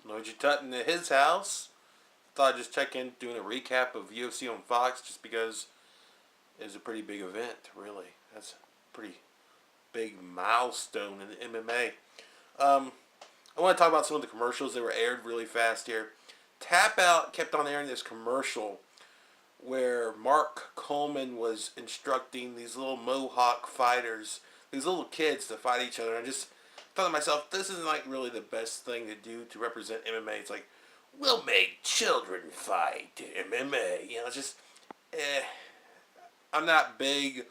Noyjeetut in his house. Thought I'd just check in doing a recap of UFC on Fox just because it was a pretty big event, really. That's a pretty big milestone in the MMA. I want to talk about some of the commercials that were aired really fast here. Tap Out kept on airing this commercial where Mark Coleman was instructing these little Mohawk fighters, these little kids, to fight each other. I just thought to myself, this isn't like really the best thing to do to represent MMA. It's like, we'll make children fight MMA. You know, it's just, I'm not big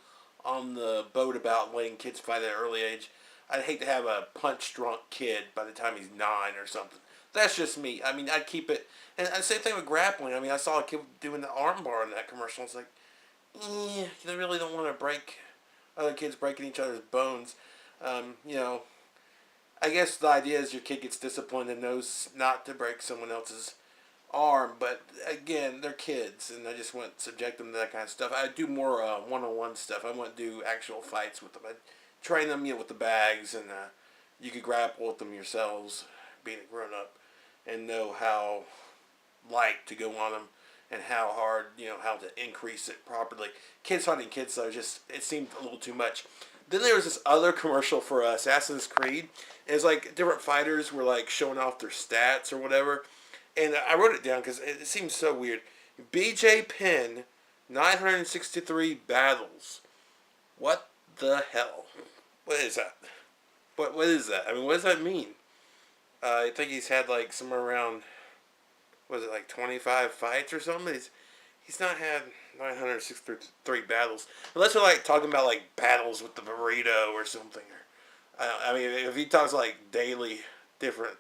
on the boat about letting kids fight at an early age. I'd hate to have a punch-drunk kid by the time he's 9 or something. That's just me. I mean, I'd keep it. And same thing with grappling. I mean, I saw a kid doing the armbar in that commercial. It's like, you really don't want to break other kids breaking each other's bones. You know, I guess the idea is your kid gets disciplined and knows not to break someone else's arm. But again, they're kids, and I just wouldn't subject them to that kind of stuff. I do more one-on-one stuff. I wouldn't do actual fights with them. I'd train them, with the bags, and you could grapple with them yourselves, being a grown-up, and know how light to go on them and how hard, how to increase it properly. Kids fighting kids, though, it seemed a little too much. Then there was this other commercial for Assassin's Creed. It was like different fighters were like showing off their stats or whatever. And I wrote it down because it seems so weird. BJ Penn, 963 battles. What the hell? What is that? What is that? I mean, what does that mean? I think he's had like somewhere around, was it like 25 fights or something? He's not had 963 battles. Unless we're like talking about like battles with the burrito or something. I mean, if he talks like daily different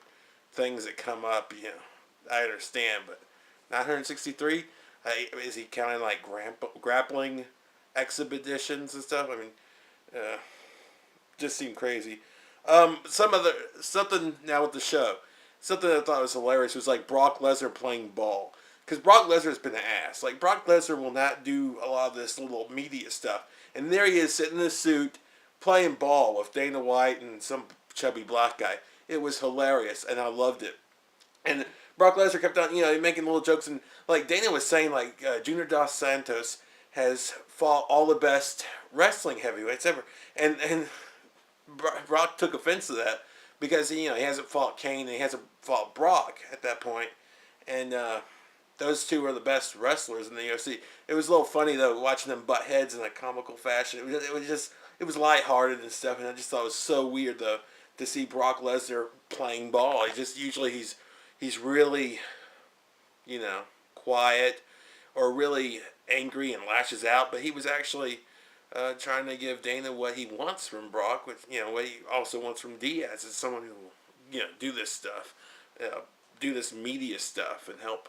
things that come up, I understand. But 963? Is he counting like grappling expeditions and stuff? I mean, just seemed crazy. Something now with the show. Something that I thought was hilarious was like Brock Lesnar playing ball. Because Brock Lesnar's been an ass. Like, Brock Lesnar will not do a lot of this little media stuff. And there he is sitting in a suit playing ball with Dana White and some chubby black guy. It was hilarious, and I loved it. And Brock Lesnar kept on, making little jokes. And like Dana was saying, like, Junior Dos Santos has fought all the best wrestling heavyweights ever. And Brock took offense to that because, he hasn't fought Kane and he hasn't fought Brock at that point. And those two are the best wrestlers in the UFC. It was a little funny, though, watching them butt heads in a comical fashion. It was lighthearted and stuff, and I just thought it was so weird, though, to see Brock Lesnar playing ball. Usually he's really, quiet or really angry and lashes out, but he was actually trying to give Dana what he wants from Brock, which, what he also wants from Diaz, is someone who will, do this stuff, do this media stuff and help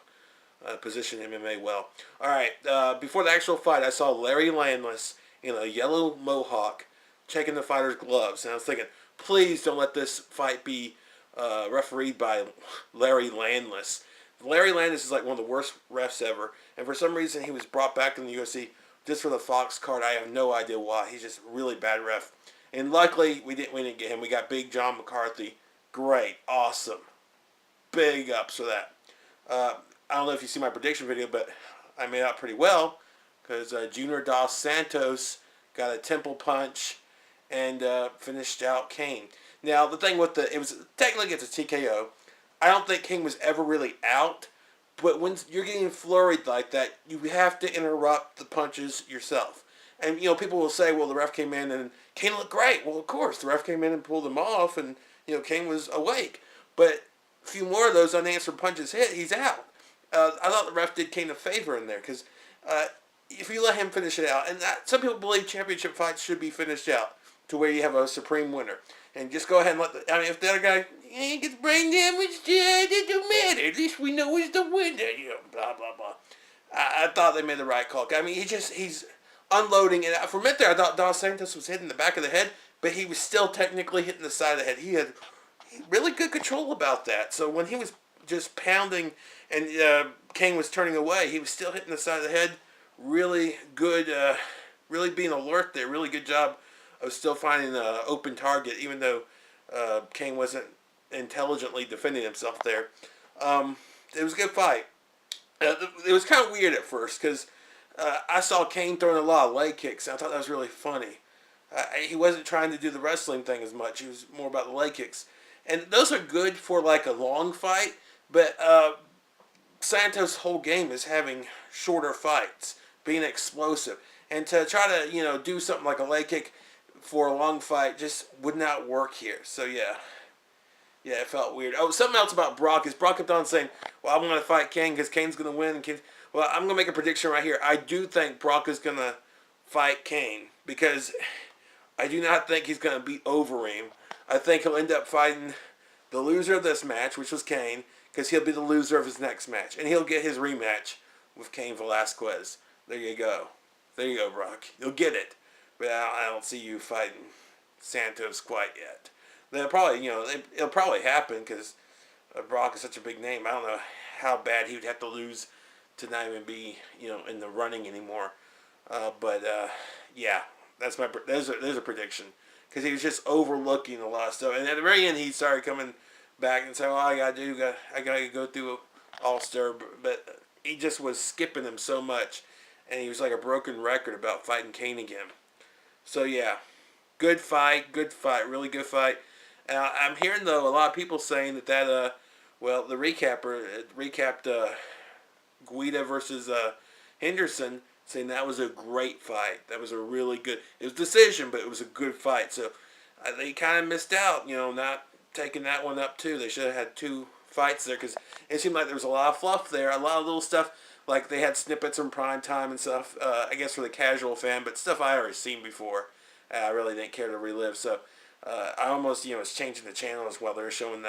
position MMA well. All right, before the actual fight, I saw Larry Landless in a yellow mohawk checking the fighter's gloves, and I was thinking, please don't let this fight be refereed by Larry Landless. Larry Landless is like one of the worst refs ever, and for some reason he was brought back in the UFC just for the Fox card. I have no idea why. He's just a really bad ref. And luckily, we didn't get him. We got Big John McCarthy. Great. Awesome. Big ups for that. I don't know if you see my prediction video, but I made out pretty well because Junior Dos Santos got a temple punch and finished out Kane. Now, the thing with it was technically it's a TKO. I don't think Kane was ever really out, but when you're getting flurried like that, you have to interrupt the punches yourself. And, people will say, well, the ref came in and Kane looked great. Well, of course, the ref came in and pulled him off, and, Kane was awake. But a few more of those unanswered punches hit, he's out. I thought the ref did Kane a favor in there, because if you let him finish it out, and some people believe championship fights should be finished out to where you have a supreme winner. And just go ahead and if the other guy gets brain damage, it don't matter. At least we know he's the winner, blah, blah, blah. I thought they made the right call. I mean, he's unloading. And for a minute there, I thought Dos Santos was hitting the back of the head, but he was still technically hitting the side of the head. He had really good control about that. So when he was just pounding and Kane was turning away, he was still hitting the side of the head. Really good, really being alert there. Really good job of still finding an open target, even though Kane wasn't intelligently defending himself there. It was a good fight. It was kind of weird at first because I saw Kane throwing a lot of leg kicks, and I thought that was really funny. He wasn't trying to do the wrestling thing as much. He was more about the leg kicks. And those are good for like a long fight, but Santos' whole game is having shorter fights, being explosive. And to try to, do something like a leg kick for a long fight just would not work here. So, yeah. Yeah, it felt weird. Oh, something else about Brock is Brock kept on saying, well, I'm going to fight Kane because Kane's going to win. Well, I'm going to make a prediction right here. I do think Brock is going to fight Kane because I do not think he's going to beat Overeem. I think he'll end up fighting the loser of this match, which was Kane, because he'll be the loser of his next match. And he'll get his rematch with Cain Velasquez. There you go. There you go, Brock. You'll get it. But I don't see you fighting Santos quite yet. They'll probably, it'll probably happen because Brock is such a big name. I don't know how bad he would have to lose to not even be, in the running anymore. But yeah, there's a prediction because he was just overlooking a lot of stuff. And at the very end, he started coming back and saying, "Well, I gotta go through All-Star," but he just was skipping him so much, and he was like a broken record about fighting Kane again. So yeah, good fight, really good fight. I'm hearing though a lot of people saying that the recapper recapped Guida versus Henderson, saying that was a great fight. That was a really good. It was decision, but it was a good fight. So they kind of missed out, not taking that one up too. They should have had 2 fights there because it seemed like there was a lot of fluff there, a lot of little stuff. Like they had snippets from prime time and stuff. I guess for the casual fan, but stuff I already seen before. I really didn't care to relive. So I almost was changing the channel as well. They were showing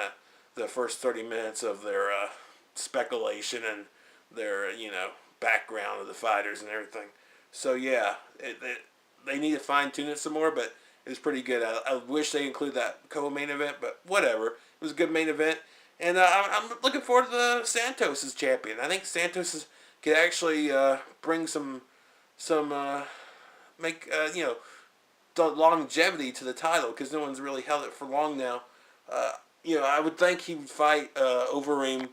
the first 30 minutes of their speculation and their background of the fighters and everything. So yeah, they need to fine tune it some more, but it was pretty good. I wish they include that co-main event, but whatever. It was a good main event, and I'm looking forward to Santos as champion. I think Santos could actually bring some make the longevity to the title because no one's really held it for long now. I would think he would fight Overeem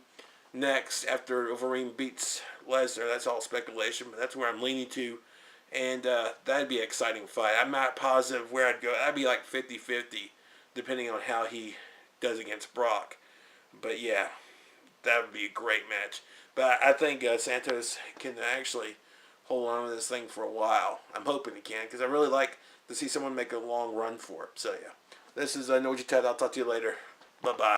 next after Overeem beats Lesnar. That's all speculation, but that's where I'm leaning to. And that'd be an exciting fight. I'm not positive where I'd go. That'd be like 50-50, depending on how he does against Brock. But yeah, that would be a great match. But I think Santos can actually hold on to this thing for a while. I'm hoping he can, because I really like to see someone make a long run for it. So yeah, this is Noyjeetut. I'll talk to you later. Bye-bye.